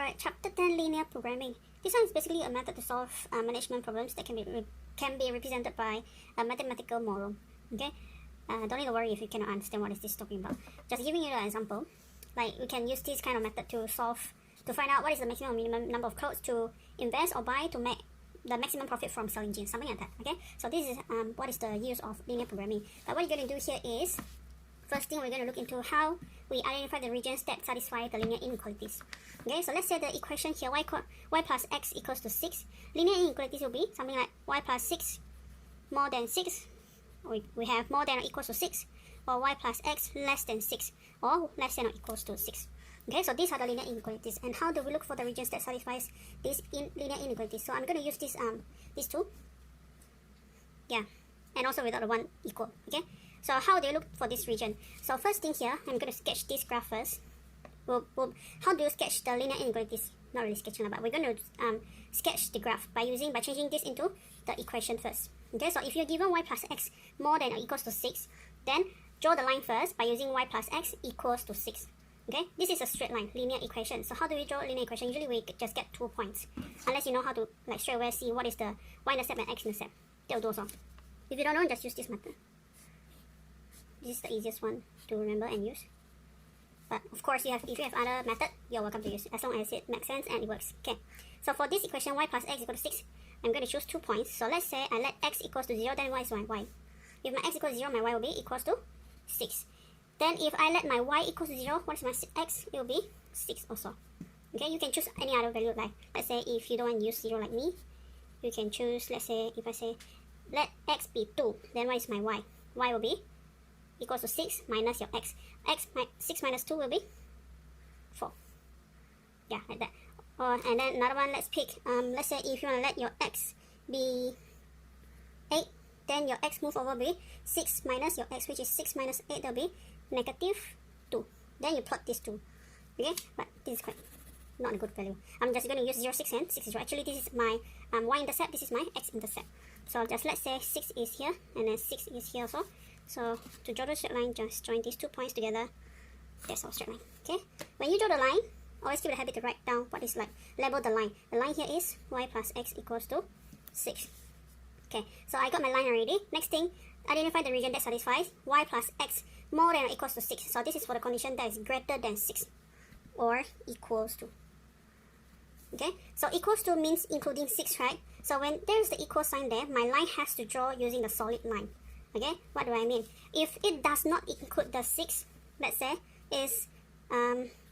Alright, Chapter 10 Linear Programming. This one is basically a method to solve management problems that can be represented by a mathematical model. Okay, don't need to worry if you cannot understand what is this talking about. Just giving you an example. Like we can use this kind of method to find out what is the maximum or minimum number of clothes to invest or buy to make the maximum profit from selling jeans, something like that. Okay, so this is what is the use of linear programming. But what you're going to do here is, first thing we're going to look into how we identify the regions that satisfy the linear inequalities. Okay, so let's say the equation here, y plus x equals to 6. Linear inequalities will be something like y plus 6 more than 6. We have more than or equals to 6. Or y plus x less than 6. Or less than or equals to 6. Okay, so these are the linear inequalities. And how do we look for the regions that satisfies these linear inequalities? So I'm going to use these two. Yeah, and also without the one equal. Okay, so how do you look for this region? So first thing here, I'm going to sketch this graph first. How do you sketch the linear inequalities? Not really sketching, but we're going to sketch the graph by changing this into the equation first. Okay, so if you're given y plus x more than or equals to 6, then draw the line first by using y plus x equals to 6. Okay, this is a straight line, linear equation. So how do we draw a linear equation? Usually we just get 2 points, unless you know how to like straight away see what is the y-intercept and x-intercept. That will do also. If you don't know, just use this method. This is the easiest one to remember and use. But of course, if you have other method, you're welcome to use it, as long as it makes sense and it works. Okay, so for this equation, y plus x equals to 6, I'm going to choose 2 points. So let's say I let x equals to 0, then what is my y? If my x equals to 0, my y will be equals to 6. Then if I let my y equals to 0, what is my x? It will be 6 also. Okay, you can choose any other value. Like, let's say if you don't want to use 0 like me, you can choose, let's say, if I say, let x be 2, then what is my y? Y will be equals to 6 minus your x. 6 minus 2 will be 4. Yeah, like that. And then another one, let's pick, let's say if you want to let your x be 8, then your x move over will be 6 minus your x, which is 6 minus 8, will be negative 2. Then you plot these two. Okay, but this is quite not a good value. I'm just going to use 0, 6 and 6 0. Actually, this is my y-intercept, this is my x-intercept. So just let's say 6 is here, and then 6 is here also. So to draw the straight line, just join these 2 points together. That's our straight line. Okay, when you draw the line, always keep the habit to write down what is like, label the line. The line here is y plus x equals to 6. Okay, so I got my line already. Next thing, identify the region that satisfies y plus x more than or equals to 6. So this is for the condition that is greater than 6 or equals to. Okay, so equals to means including 6, right? So when there's the equal sign there, my line has to draw using the solid line. Okay, what do I mean? If it does not include the 6, let's say, is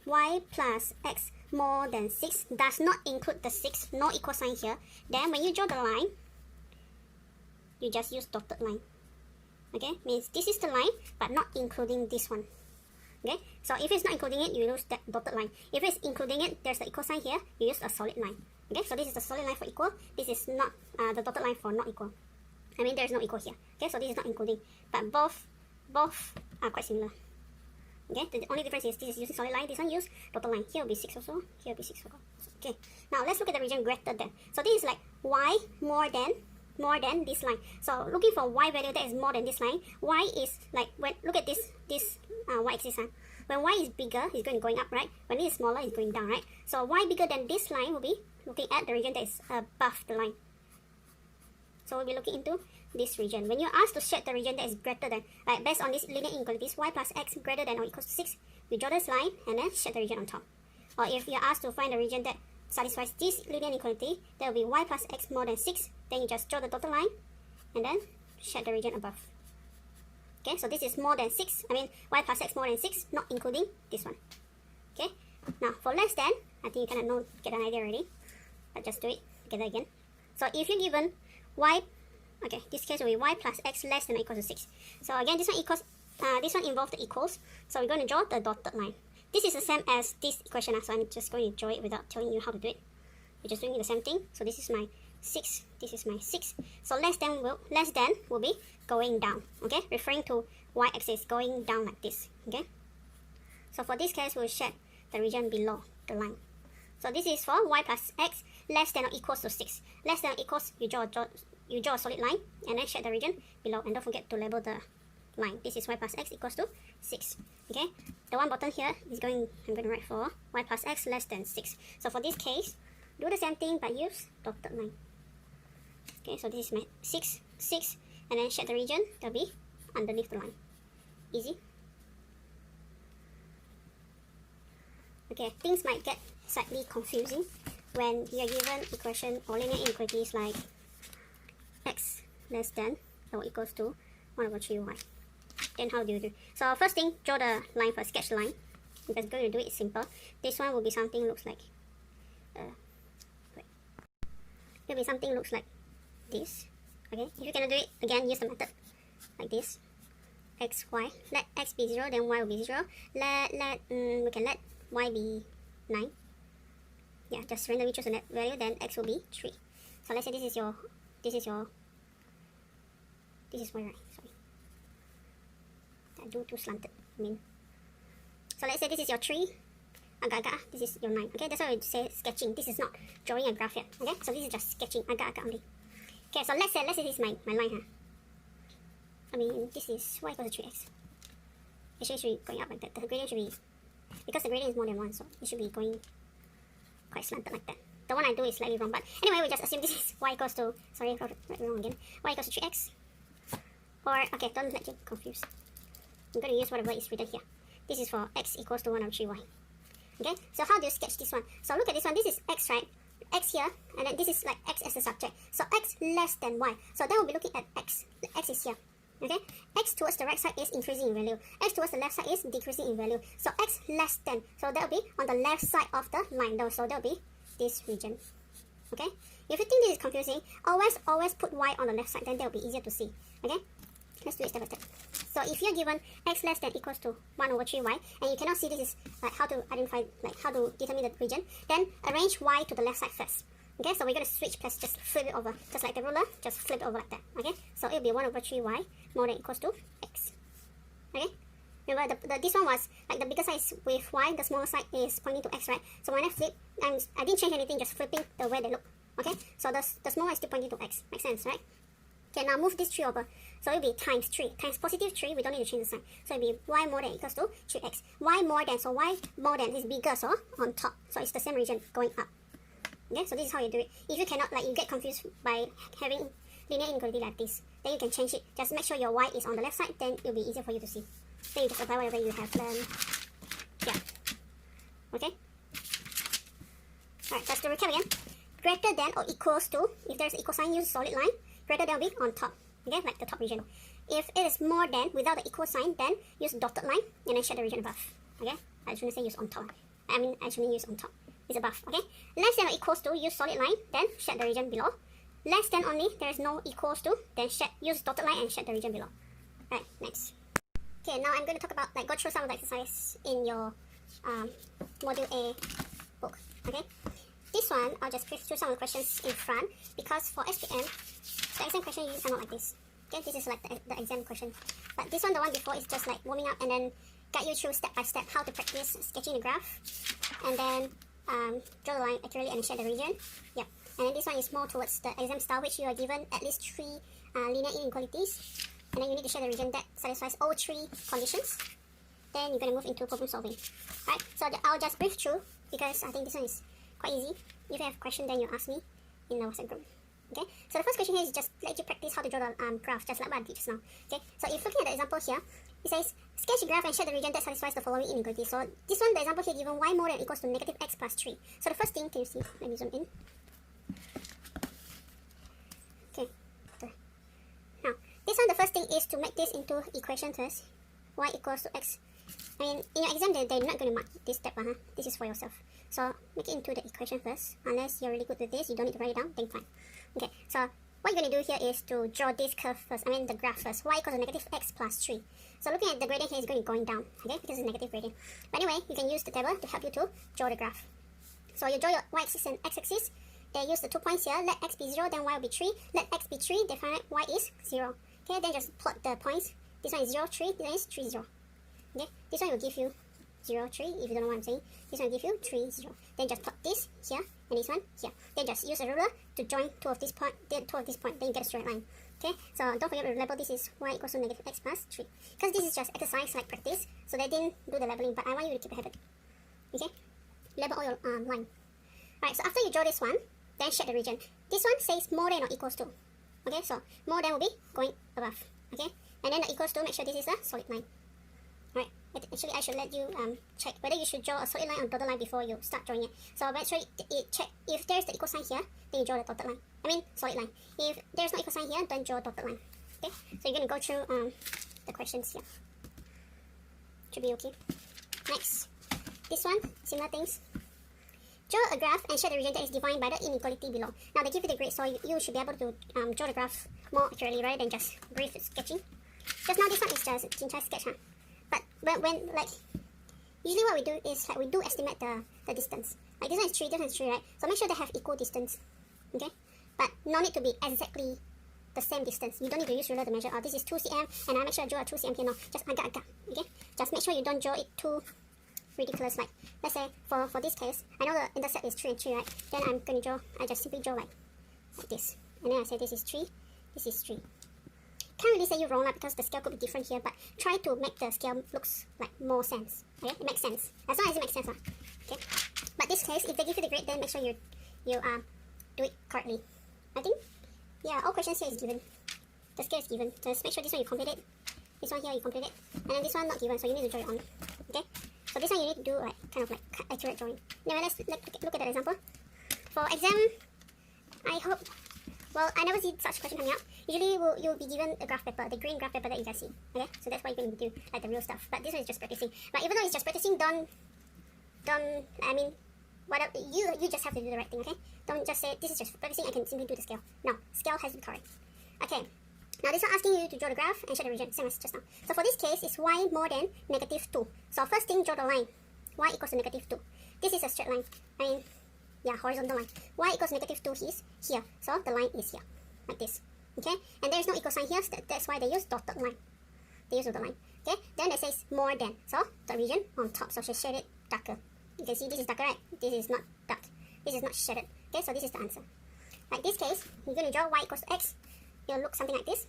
y plus x more than 6, does not include the 6, no equal sign here, then when you draw the line, you just use dotted line. Okay, means this is the line, but not including this one. Okay, so if it's not including it, you use that dotted line. If it's including it, there's the equal sign here, you use a solid line. Okay, so this is the solid line for equal, this is not the dotted line for not equal. I mean, there's no equal here. Okay, so this is not including, but both are quite similar. Okay, the only difference is this is using solid line, this one use dotted line. Here will be 6 also, here will be 6 also. Okay, now let's look at the region greater than. So this is like y more than this line. So looking for y value that is more than this line, y is like, when look at this y-axis. When y is bigger, it's going up, right? When it is smaller, it's going down, right? So y bigger than this line will be looking at the region that is above the line. So we'll be looking into this region. When you're asked to set the region that is greater than, like based on this linear inequalities, y plus x greater than or equals to 6, we draw this line and then set the region on top. Or if you're asked to find the region that satisfies this linear inequality, that will be y plus x more than 6, then you just draw the dotted line and then set the region above. Okay, so this is more than 6, I mean y plus x more than 6, not including this one. Okay, now for less than, I think you kind of get an idea already, but just do it together again. So if you're given y, okay, this case will be y plus x less than or equals to 6. So again, this one involves the equals, so we're going to draw the dotted line. This is the same as this equation, so I'm just going to draw it without telling you how to do it. We're just doing the same thing. So this is my 6, this is my 6. So less than will be going down, okay? Referring to y-axis going down like this, okay? So for this case, we'll set the region below the line. So this is for y plus x less than or equals to 6. Less than or equals, you draw a solid line and then set the region below. And don't forget to label the line. This is y plus x equals to 6. Okay, the one bottom here is I'm going to write for y plus x less than 6. So for this case, do the same thing but use dotted line. Okay, so this is my 6, 6, and then shed the region, that'll be underneath the line. Easy. Okay, things might get slightly confusing when you are given equation or linear inequalities like x less than or equals to 1 over 3y. Then how do you do? So first thing, draw the line first, sketch the line. Because we're going to do it simple. This one will be something looks like it'll be something looks like this. Okay, if you cannot do it again, use the method like this. X, y. Let x be 0, then y will be 0. We can let y be 9. Yeah, just randomly choose a net value, then x will be 3. So let's say this is y, right? Sorry. I do too slanted. So let's say this is your 3. Agak-agak, this is your 9. Okay, that's why we say sketching. This is not drawing a graph yet. Okay, so this is just sketching. Agak-agak only. Okay, so let's say this is my line. This is y equals to 3x. Actually, it should be going up like that. The gradient should be, because the gradient is more than 1, so it should be going quite slanted like that. The one I do is slightly wrong, but anyway, we just assume this is y equals to, sorry, I got it wrong again. Y equals to 3x. Or, okay, don't let you confuse. I'm going to use whatever is written here. This is for x equals to 1 over 3y. Okay, so how do you sketch this one? So look at this one. This is x, right? X here, and then this is like x as a subject. So x less than y. So then we'll be looking at x. X is here. Okay, x towards the right side is increasing in value. X towards the left side is decreasing in value. So x less than. So that will be on the left side of the line though. So that will be this region. Okay, if you think this is confusing, always put y on the left side. Then that will be easier to see. Okay, let's do it step by step. So if you're given x less than equals to 1 over 3y, and you cannot see this is like how to identify, like how to determine the region, then arrange y to the left side first. Okay, so we're going to switch plus, just flip it over, just like the ruler, just flip it over like that. Okay, so it'll be 1 over 3y more than equals to x. Okay, remember this one was like the bigger side is with y, the smaller side is pointing to x, right? So when I flip, I didn't change anything, just flipping the way they look. Okay, so the smaller is still pointing to x. Makes sense, right? Okay, now move this 3 over. So it'll be times 3. Times positive 3, we don't need to change the sign. So it'll be y more than equals to 3x. Y more than, so y more than is bigger, so on top. So it's the same region going up. Okay, so this is how you do it. If you cannot, like you get confused by having linear inequality like this, then you can change it. Just make sure your y is on the left side, then it'll be easier for you to see. Then you just apply whatever you have learned. Yeah. Okay? Alright, just to recap again. Greater than or equals to, if there's equal sign, use solid line. Greater than will be on top. Okay, like the top region. If it is more than without the equal sign, then use dotted line and then shed the region above. Okay, I shouldn't say use on top. I shouldn't use on top. It's above. Okay, less than or equals to, use solid line, then shed the region below. Less than only, there is no equals to, then use dotted line and shed the region below. Right, next. Okay, now I'm going to talk about, like, go through some of the exercise in your module A book. Okay, this one I'll just flip through some of the questions in front, because for SPM, the exam question usually come out like this. Okay, this is like the exam question. But this one, the one before, is just like warming up and then guide you through step by step how to practice sketching the graph. And then draw the line accurately and shade the region. Yeah. And then this one is more towards the exam style, which you are given at least 3 linear inequalities. And then you need to shade the region that satisfies all 3 conditions. Then you're going to move into problem solving. Right, so I'll just brief through, because I think this one is quite easy. If you have a question, then you ask me in the WhatsApp group. Okay, so the first question here is just let you practice how to draw the graph, just like what I did just now. Okay, so if looking at the example here, it says sketch a graph and shade the region that satisfies the following inequality. So this one, the example here given y more than equals to negative x plus 3. So the first thing, can you see? Let me zoom in. Okay, now this one, the first thing is to make this into equation first. Y equals to x. I mean, in your exam, they're not going to mark this step. This is for yourself. So make it into the equation first. Unless you're really good with this, you don't need to write it down, then fine. Okay, so what you're going to do here is to draw this curve first, the graph first. Y equals to negative x plus 3. So looking at the gradient here is going down, okay, because it's negative gradient. But anyway, you can use the table to help you to draw the graph. So you draw your y-axis and x-axis. Then use the 2 points here. Let x be 0, then y will be 3. Let x be 3, then find out y is 0. Okay, then just plot the points. This one is 0, 3, this one is 3, 0. Okay, this one will give you 0, 3. If you don't know what I'm saying, this one will give you 3, 0. Then just plot this here and this one here. Then just use a ruler to join two of these points, then you get a straight line. Okay, so don't forget to label this is y equals to negative x plus 3. Because this is just exercise like practice, so they didn't do the labeling, but I want you to keep a habit. Okay, label all your line. Alright, so after you draw this one, then shade the region. This one says more than or equals to. Okay, so more than will be going above. Okay, and then the equals to, make sure this is a solid line. Alright, actually I should let you check whether you should draw a solid line or dotted line before you start drawing it. So make sure check if there's the equal sign here, then you draw the dotted line. I mean solid line. If there's no equal sign here, don't draw a dotted line. Okay, so you're gonna go through the questions here. Should be okay. Next, this one, similar things. Draw a graph and shade the region that is defined by the inequality below. Now they give you the grade, so you should be able to draw the graph more accurately rather than just brief sketching. Just now this one is just Chin-Chai sketch, huh? But when like usually what we do is like we do estimate the distance. Like this one is 3, this one is 3, right? So make sure they have equal distance. Okay? But no need to be exactly the same distance. You don't need to use ruler to measure. Oh, this is 2 cm and I make sure I draw a 2 cm here. No, just agak. Okay? Just make sure you don't draw it too ridiculous. Like let's say for this case, I know the intercept is 3 and 3, right? Then I'm gonna draw, I just simply draw like this. And then I say this is 3, this is 3. Can't really say you're wrong because the scale could be different here, but try to make the scale looks like more sense. Okay, it makes sense as long as it makes sense. Okay, but this case, if they give you the grade, then make sure you do it correctly. I think yeah, all questions here is given. The scale is given. Just make sure this one you complete it. This one here you complete it, and then this one not given, so you need to draw it on. Okay, so this one you need to do like kind of like accurate drawing. Anyway, let's look at that example. For exam, I hope. Well, I never see such question coming up. Usually you'll be given a graph paper, the green graph paper that you guys see. Okay, so that's why you're going to do like the real stuff. But this one is just practicing. But even though it's just practicing, don't. I mean, whatever you just have to do the right thing. Okay, don't just say this is just practicing. I can simply do the scale. No, scale has to be correct. Okay. Now this one asking you to draw the graph and show the region, same as just now. So for this case, it's y more than negative 2. So first thing, draw the line. Y equals to negative 2. This is a straight line. I mean, yeah, horizontal line. Y equals negative 2 is here. So the line is here, like this. Okay, and there is no equal sign here, so that's why they use dotted line. They use dotted line. Okay, then it says more than. So the region on top, so shade it darker. You can see this is darker, right? This is not dark. This is not shaded. Okay, so this is the answer. Like this case, you're going to draw y equals to x. It will look something like this.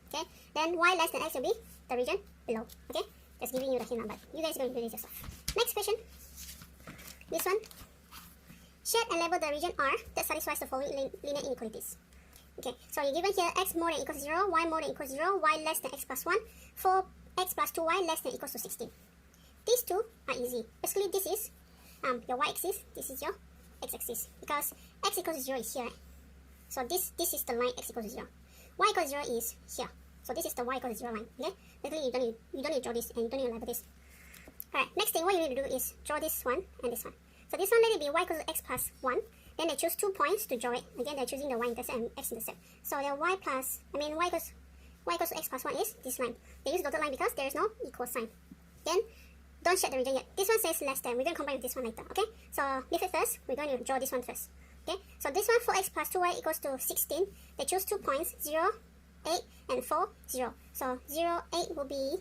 Okay, then y less than x will be the region below. Okay, just giving you the hint, but you guys are going to do this yourself. Next question. This one. Shade and label the region R that satisfies the following linear inequalities. Okay, so you're given here x more than equals 0, y more than equals 0, y less than x plus 1, 4x plus 2y less than equals to 16. These two are easy. Basically, this is your y-axis, this is your x-axis. Because x equals 0 is here, right? So this is the line x equals 0. Y equals 0 is here. So this is the y equals 0 line. Okay? Basically, you don't need to draw this and you don't need to label this. Alright, next thing what you need to do is draw this one and this one. So this one let it be y equals to x plus 1. Then they choose 2 points to draw it. Again, they're choosing the y-intercept and x-intercept. So their y equals to x plus 1 is this line. They use dotted line because there is no equal sign. Then, don't shade the region yet. This one says less than. We're going to combine with this one later. Okay? So leave it first. We're going to draw this one first. Okay? So this one, 4x plus 2y equals to 16. They choose 2 points, 0, 8, and 4, 0. So 0, 8 will be...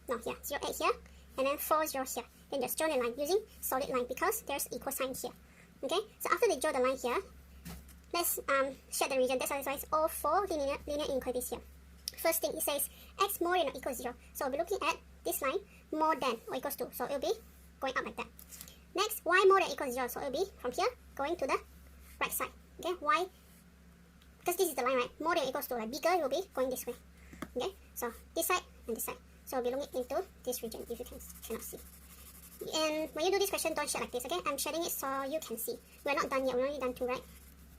No, yeah, 0, 8 here. And then 4, 0 here. Then just draw the line using solid line because there's equal sign here. Okay, so after they draw the line here, let's shade the region that satisfies all 4 linear inequalities here. First thing, it says x more than or equals 0. So we'll be looking at this line more than or equals to. So it will be going up like that. Next, y more than or equals 0. So it will be from here going to the right side. Okay, y, because this is the line, right? More than or equals to, like bigger, it will be going this way. Okay, so this side and this side. So we'll be looking into this region if you cannot see. And when you do this question, don't shade like this, okay? I'm shading it so you can see. We're not done yet, we're only done 2, right?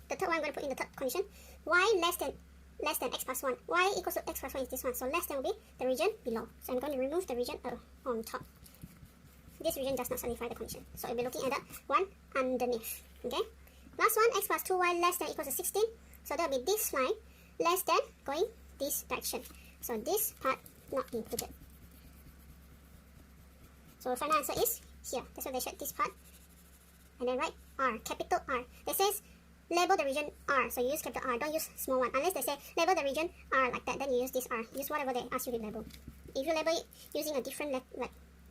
The third one, I'm going to put in the third condition. Y less than x plus 1. Y equals to x plus 1 is this one. So less than will be the region below. So I'm going to remove the region on top. This region does not satisfy the condition. So we'll be looking at the one underneath, okay? Last one, x plus 2y less than equals to 16. So that will be this line less than going this direction. So this part not included. So the final answer is here. That's why they shade this part. And then write R, capital R. They says label the region R. So you use capital R. Don't use small one. Unless they say label the region R like that, then you use this R. Use whatever they ask you to label. If you label it using a different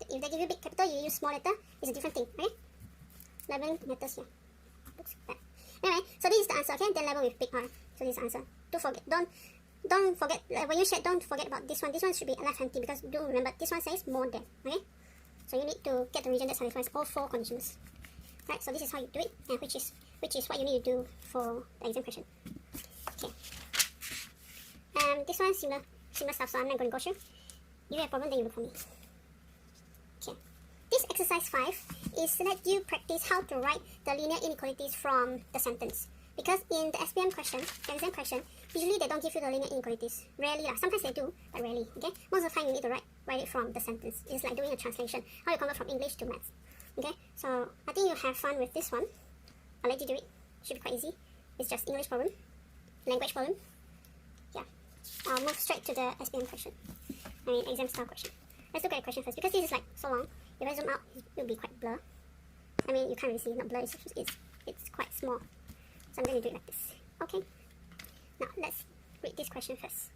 If they give you big capital, you use small letter, it's a different thing, okay? Labeling matters here. Looks bad. Anyway, so this is the answer, okay? Then label with big R. So this is the answer. Don't forget, when you check, don't forget about this one. This one should be left empty because do remember, this one says more than, okay? So you need to get the region that satisfies all 4 conditions. Right, so this is how you do it, and which is what you need to do for the exam question. Okay. This one similar stuff, so I'm not going to go through. If you have a problem, then you look for me. Okay. This exercise 5 is let you practice how to write the linear inequalities from the sentence. Because in the SPM question, the exam question, usually they don't give you the linear inequalities. Rarely lah. Sometimes they do, but rarely. Okay. Most of the time you need to write it from the sentence. It's like doing a translation. How you convert from English to maths. Okay. So I think you have fun with this one. I'll let you do it. Should be quite easy. It's just English problem, language problem. Yeah. I'll move straight to the SPM question. I mean exam style question. Let's look at the question first because this is like so long. If I zoom out, it will be quite blur. I mean, you can't really see, not blur, it's quite small. So I'm going to do it like this. Okay. Now, let's read this question first.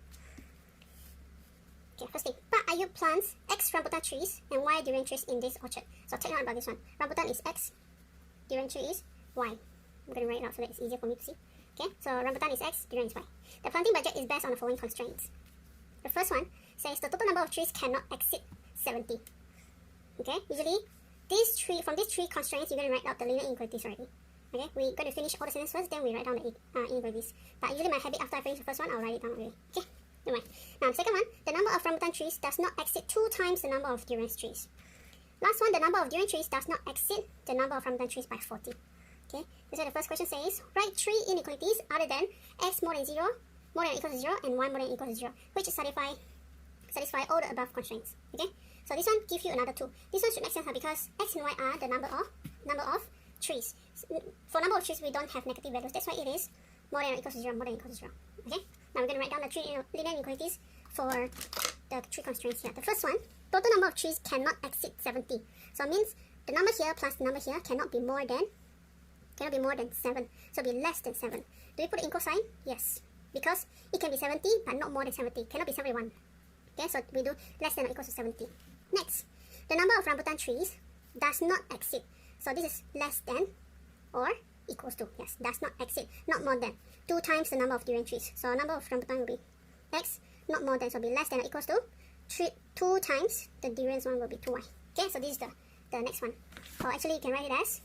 Okay, first thing. But are you plants X rambutan trees and Y durian trees in this orchard? So take note about this one. Rambutan is X, durian tree is Y. I'm going to write it out so that it's easier for me to see. Okay, so rambutan is X, durian is Y. The planting budget is based on the following constraints. The first one says the total number of trees cannot exceed 70. Okay, usually from these 3 constraints, you're going to write out the linear inequalities already. Okay, we're going to finish all the sentences first, then we write down the inequalities. But usually my habit, after I finish the first one, I'll write it down already. Okay, never mind. Now, the second one, the number of rambutan trees does not exceed 2 times the number of durian trees. Last one, the number of durian trees does not exceed the number of rambutan trees by 40. Okay, so the first question says, write 3 inequalities other than x more than 0, more than or equal to 0, and y more than or equal to 0, which satisfy all the above constraints. Okay, so this one gives you another 2. This one should make sense because x and y are the number of trees. For number of trees, we don't have negative values. That's why it is more than or equal to 0, more than or equal to 0. Okay, now we're going to write down the 3 linear inequalities for the 3 constraints here. The first one, total number of trees cannot exceed 70. So it means the number here plus the number here cannot be more than 7. So it'll be less than 7. Do we put the equal sign? Yes. Because it can be 70, but not more than 70. Cannot be 71. Okay, so we do less than or equal to 70. Next, the number of rambutan trees does not exceed. So this is less than or equals to. Yes, does not exceed. Not more than 2 times the number of durian trees. So number of rambutan will be x, not more than, so it'll be less than or equals to 2 times the durians one will be 2y. Okay, so this is the next one. Or actually, you can write it as,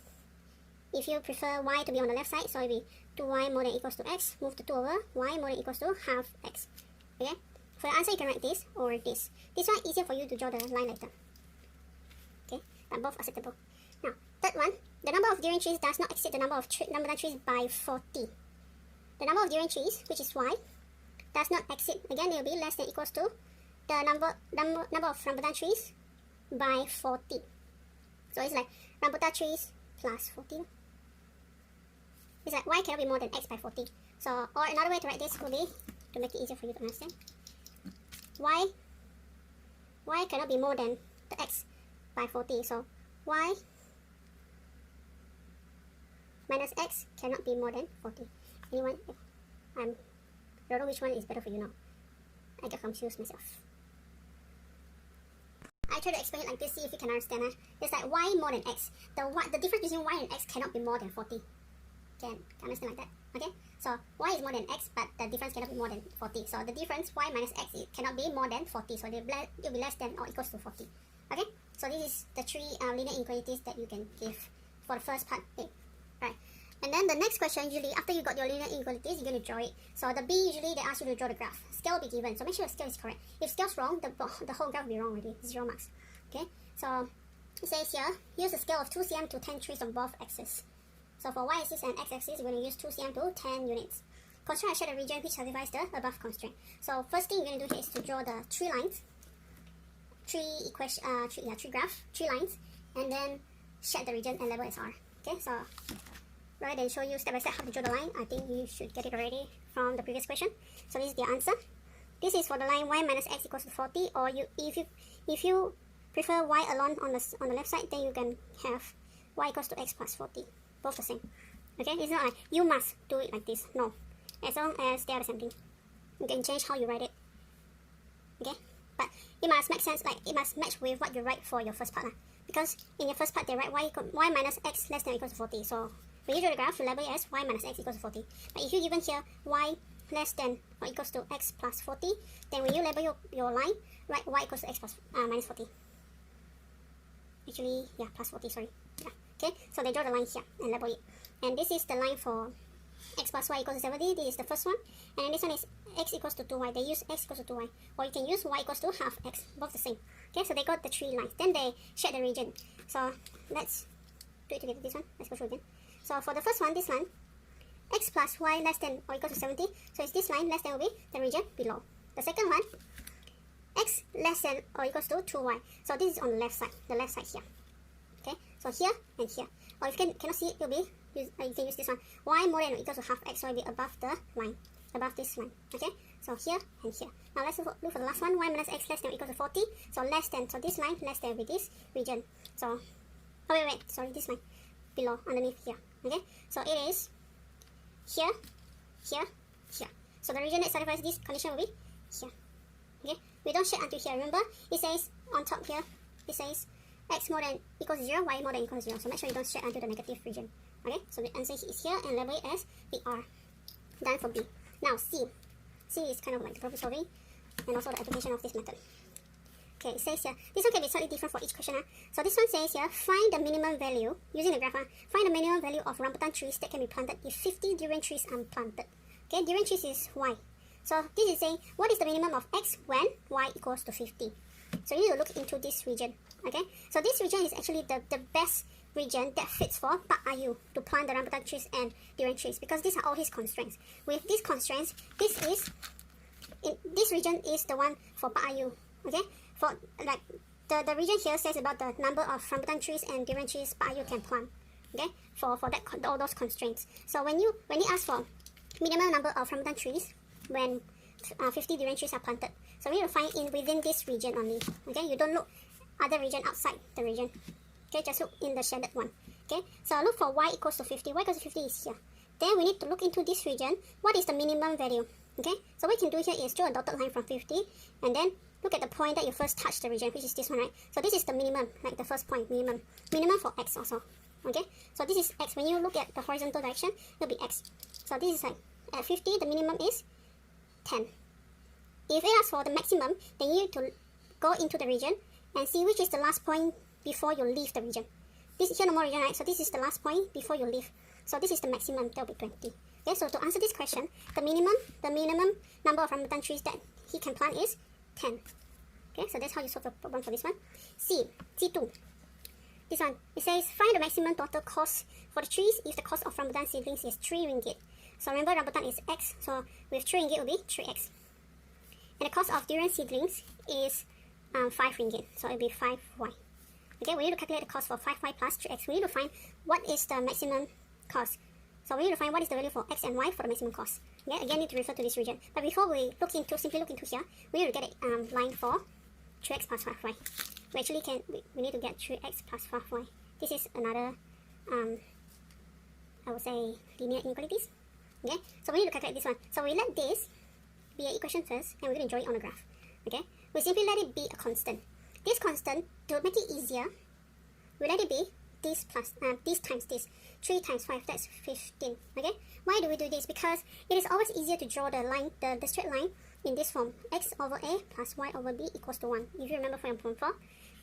if you prefer y to be on the left side, so it will be 2y more than or equals to x, move the 2 over, y more than or equals to half x. Okay, for the answer, you can write this or this. This one easier for you to draw the line later. Okay, but both acceptable. Now, third one, the number of durian trees does not exceed the number of rambutan trees by 40. The number of durian trees, which is y, does not exceed, again, it will be less than or equals to the number of rambutan trees by 40. So it's like rambutan trees plus 40. It's like y cannot be more than x by 40. So, or another way to write this would be, to make it easier for you to understand, y cannot be more than the x by 40. So y minus x cannot be more than 40. Anyone? I don't know which one is better for you now. I get confused myself. I try to explain it like this, see if you can understand. It's like y more than x. The difference between y and x cannot be more than 40. Can understand like that? Okay? So y is more than x, but the difference cannot be more than 40. So the difference y minus x, it cannot be more than 40. So it will be less than or equals to 40. Okay? So this is the 3 linear inequalities that you can give for the first part A. Right. And then the next question, usually after you got your linear inequalities, you're going to draw it. So the B, usually they ask you to draw the graph. Scale will be given. So make sure the scale is correct. If scale's wrong, the whole graph will be wrong already. 0 marks. Okay? So it says here, use a scale of 2 cm to 10 trees on both axes. So for y-axis and x-axis, we're going to use 2 cm to 10 units. Construct and shade the region which satisfies the above constraint. So first thing you're going to do here is to draw the 3 lines. 3 graphs, 3 lines. And then shed the region and label as R. Okay, so rather than show you step by step how to draw the line, I think you should get it already from the previous question. So this is the answer. This is for the line y minus x equals to 40, or if you prefer y alone on the left side, then you can have y equals to x plus 40. Both the same. Okay, it's not like you must do it like this. No. As long as they are the same thing. You can change how you write it. Okay? But it must make sense, like it must match with what you write for your first part. Because in your first part, they write y minus x less than or equals to 40. So when you draw the graph, you label it as y minus x equals to 40. But if you given here y less than or equals to x plus 40, then when you label your line, write y equals to x plus minus 40. Actually, yeah, plus 40, sorry. Yeah. Okay, so they draw the line here and label it. And this is the line for x plus y equals to 70. This is the first one. And then this one is x equals to 2y. They use x equals to 2y. Or you can use y equals to half x. Both the same. Okay, so they got the three lines. Then they share the region. So let's do it together, this one. Let's go through again. So for the first one, this line, x plus y less than or equal to 70. So it's this line less than will be the region below. The second one, x less than or equals to 2y. So this is on the left side here. Okay, so here and here. Or if you cannot see it, you can use this one. Y more than or equals to half x, so it will be above the line, above this line. Okay, so here and here. Now let's look for the last one. Y minus x less than or equals to 40. So less than, so this line less than with this region. So, oh wait, sorry, this line below, underneath here. Okay, so it is here, here, here. So the region that satisfies this condition will be here. Okay, we don't shade until here. Remember, it says on top here, it says x more than equals to 0, y more than equals to 0. So make sure you don't shade until the negative region. Okay, so the answer is here and label it as BR. Done for B. Now C. C is kind of like the problem solving and also the application of this method. Okay, it says here, this one can be slightly different for each question. So this one says here, find the minimum value, using the graph, find the minimum value of rambutan trees that can be planted if 50 durian trees are planted. Okay, durian trees is y. So this is saying, what is the minimum of x when y equals to 50? So you need to look into this region. Okay, so this region is actually the best region that fits for Pak Ayu to plant the rambutan trees and durian trees, because these are all his constraints. With these constraints, this region is the one for Pak Ayu. Okay, for like the region here says about the number of rambutan trees and durian trees Pak Ayu can plant. Okay, for that all those constraints. So when you ask for minimum number of rambutan trees when 50 durian trees are planted, so we need to find in within this region only. Okay, you don't look other region outside the region. Okay, just look in the shaded one. Okay, so look for y equals to 50. Y equals to 50 is here. Then we need to look into this region. What is the minimum value? Okay, so what we can do here is draw a dotted line from 50 and then look at the point that you first touch the region, which is this one, right? So this is the minimum, like the first point, minimum for x also. Okay, so this is x. When you look at the horizontal direction, it will be x. So this is like at 50, the minimum is 10. If it asks for the maximum, then you need to go into the region and see which is the last point before you leave the region. This here no more region, right? So this is the last point before you leave. So this is the maximum, that will be 20. Okay, so to answer this question, the minimum number of rambutan trees that he can plant is 10. Okay, so that's how you solve the problem for this one. C2. This one, it says find the maximum total cost for the trees if the cost of rambutan seedlings is 3 ringgit. So remember, rambutan is x, so with 3 ringgit will be 3x. And the cost of durian seedlings is 5 ringgit, so it will be 5y. Okay, we need to calculate the cost for 5y plus 3x. We need to find what is the maximum cost. So we need to find what is the value for x and y for the maximum cost. Okay, again, need to refer to this region. But before we simply look into here, we need to get a line for 3x plus 5y. We actually we need to get 3x plus 5y. This is another, I would say, linear inequalities. Okay, so we need to calculate this one. So we let this be an equation first, and we're going to draw it on the graph. Okay, we simply let it be a constant. This constant, to make it easier, we let it be this plus this times this. 3 times 5, that's 15. Okay, why do we do this? Because it is always easier to draw the line, the straight line in this form: x over a plus y over b equals to 1. If you remember from form 4,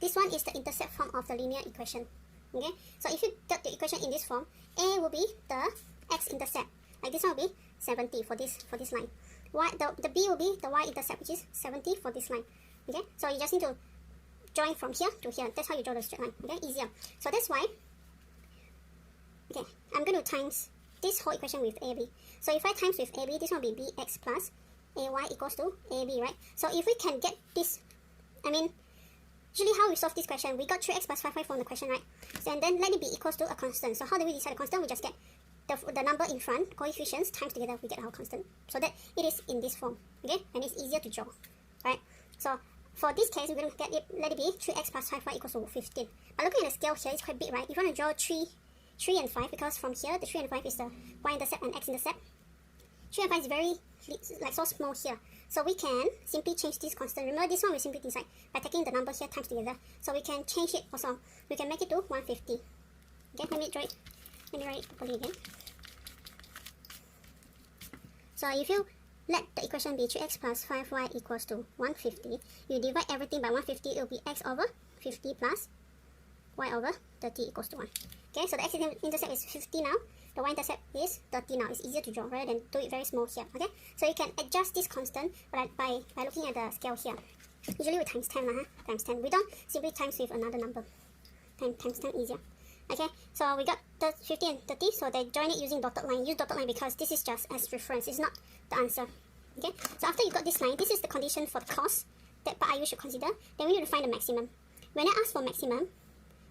this one is the intercept form of the linear equation. Okay, so if you got the equation in this form, a will be the x-intercept. Like this one will be 70 for this line. The b will be the y-intercept, which is 70 for this line. Okay, so you just need to join from here to here. That's how you draw the straight line. Okay, easier. So that's why, okay, I'm going to times this whole equation with AB. So if I times with AB, this one will be bx plus ay equals to AB, right? So if we can get this, usually how we solve this question, we got 3x plus 5y from the question, right? So, and then let it be equals to a constant. So how do we decide a constant? We just get the number in front, coefficients, times together, we get our constant. So that it is in this form, okay? And it's easier to draw, right? So for this case, we're going to let it be 3x plus 5y equals to 15. But looking at the scale here, it's quite big, right? If you want to draw 3 and 5, because from here, the 3 and 5 is the y-intercept and x-intercept. 3 and 5 is very, like, so small here. So we can simply change this constant. Remember, this one we simply decide by taking the number here times together. So we can change it also. We can make it to 150. Okay, let me write it properly again. So if you let the equation be 3x plus 5y equals to 150, you divide everything by 150, it will be x over 50 plus y over 30 equals to 1. Okay, so the x-intercept is 50 now. The y-intercept is 30 now. It's easier to draw rather than do it very small here. Okay, so you can adjust this constant by looking at the scale here. Usually we times 10 times 10. We don't simply times with another number. Times 10 easier. Okay, so we got the 50 and 30, so they join it using dotted line. Use dotted line because this is just as reference, it's not the answer. Okay, so after you got this line, this is the condition for the cos that part you should consider. Then we need to find the maximum. When I ask for maximum,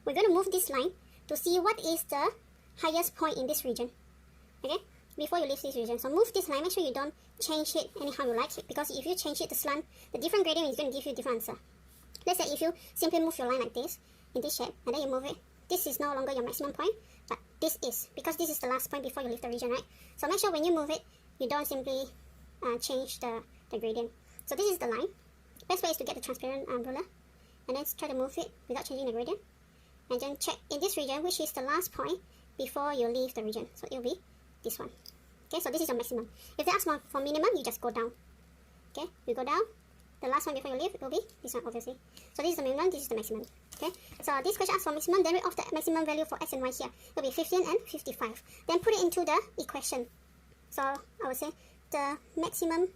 we're going to move this line to see what is the highest point in this region. Okay, before you leave this region. So move this line, make sure you don't change it anyhow you like it, because if you change it to slant, the different gradient is going to give you a different answer. Let's say if you simply move your line like this, in this shape, and then you move it, this is no longer your maximum point, but this is, because this is the last point before you leave the region, right? So make sure when you move it, you don't simply change the gradient. So this is the line. Best way is to get the transparent ruler, and then try to move it without changing the gradient. And then check in this region, which is the last point before you leave the region. So it will be this one. Okay, so this is your maximum. If they ask for minimum, you just go down. Okay, you go down. The last one before you leave, it will be this one, obviously. So this is the minimum, this is the maximum. Okay, so this question asks for maximum, then read off the maximum value for x and y here. It will be 15 and 55. Then put it into the equation. So I would say the maximum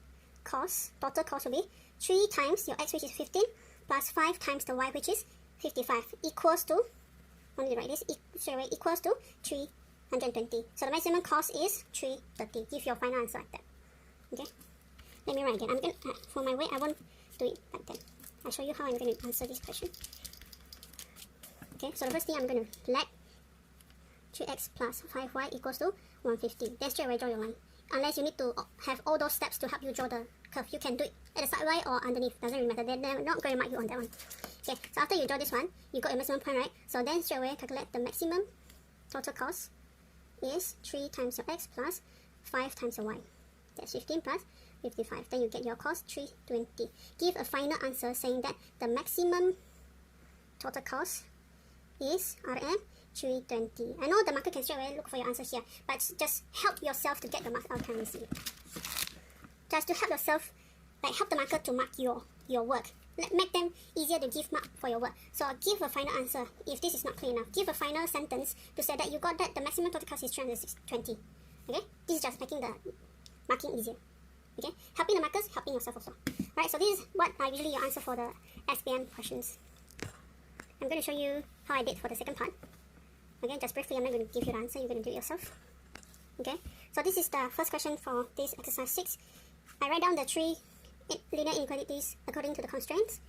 cost, total cost will be 3 times your x, which is 15, plus 5 times the y, which is 55, equals to, only write this, straight away, equals to 320. So the maximum cost is 330. Give your final answer like that. Okay, let me write again. I'm going to, for my way, I won't do it like that. I'll show you how I'm going to answer this question. Okay, so the first thing I'm going to let 3x plus 5y equals to 150. Then straight away draw your line. Unless you need to have all those steps to help you draw the curve, you can do it at the side line or underneath. Doesn't really matter. They're not going to mark you on that one. Okay, so after you draw this one, you got your maximum point, right? So then straight away calculate the maximum total cost is 3 times your x plus 5 times your y. That's 15 plus 55. Then you get your cost 320. Give a final answer saying that the maximum total cost is RM 320. I know the marker can straight away look for your answer here, but just help yourself to get the mark out. Can we see it? Just to help yourself, like help the marker to mark your work. Make them easier to give mark for your work. So give a final answer if this is not clear enough. Give a final sentence to say that you got that the maximum total cost is 320. Okay? This is just making the marking easier. Okay? Helping the markers, helping yourself also. Right, so this is what are usually your answer for the SPM questions. I'm going to show you how I did for the second part. Again, just briefly, I'm not going to give you the answer, you're going to do it yourself. Okay, so this is the first question for this exercise 6. I write down the 3 linear inequalities according to the constraints,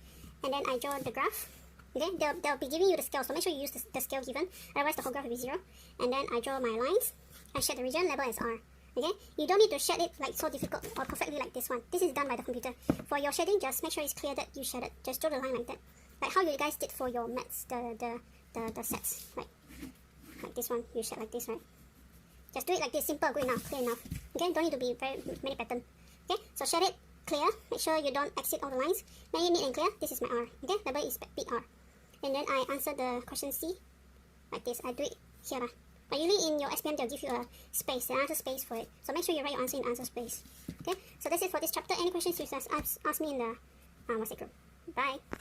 and then I draw the graph. Okay, they'll be giving you the scale, so make sure you use the scale given, otherwise the whole graph will be 0. And then I draw my lines. I shade the region, label as R. Okay, you don't need to shade it like so difficult or perfectly like this one. This is done by the computer. For your shading, just make sure it's clear that you shade it. Just draw the line like that, like how you guys did for your maths, the sets, like this one, you shade like this, right? Just do it like this, simple, good enough, clear enough. Okay, don't need to be very many pattern. Okay, so shade it, clear, make sure you don't exit all the lines. Then you neat and clear, this is my R. Okay, label is big R. And then I answer the question C, like this. I do it here. But usually in your SPM, they'll give you a space, an answer space for it. So make sure you write your answer in answer space. Okay, so that's it for this chapter. Any questions, you just ask me in the WhatsApp group. Bye.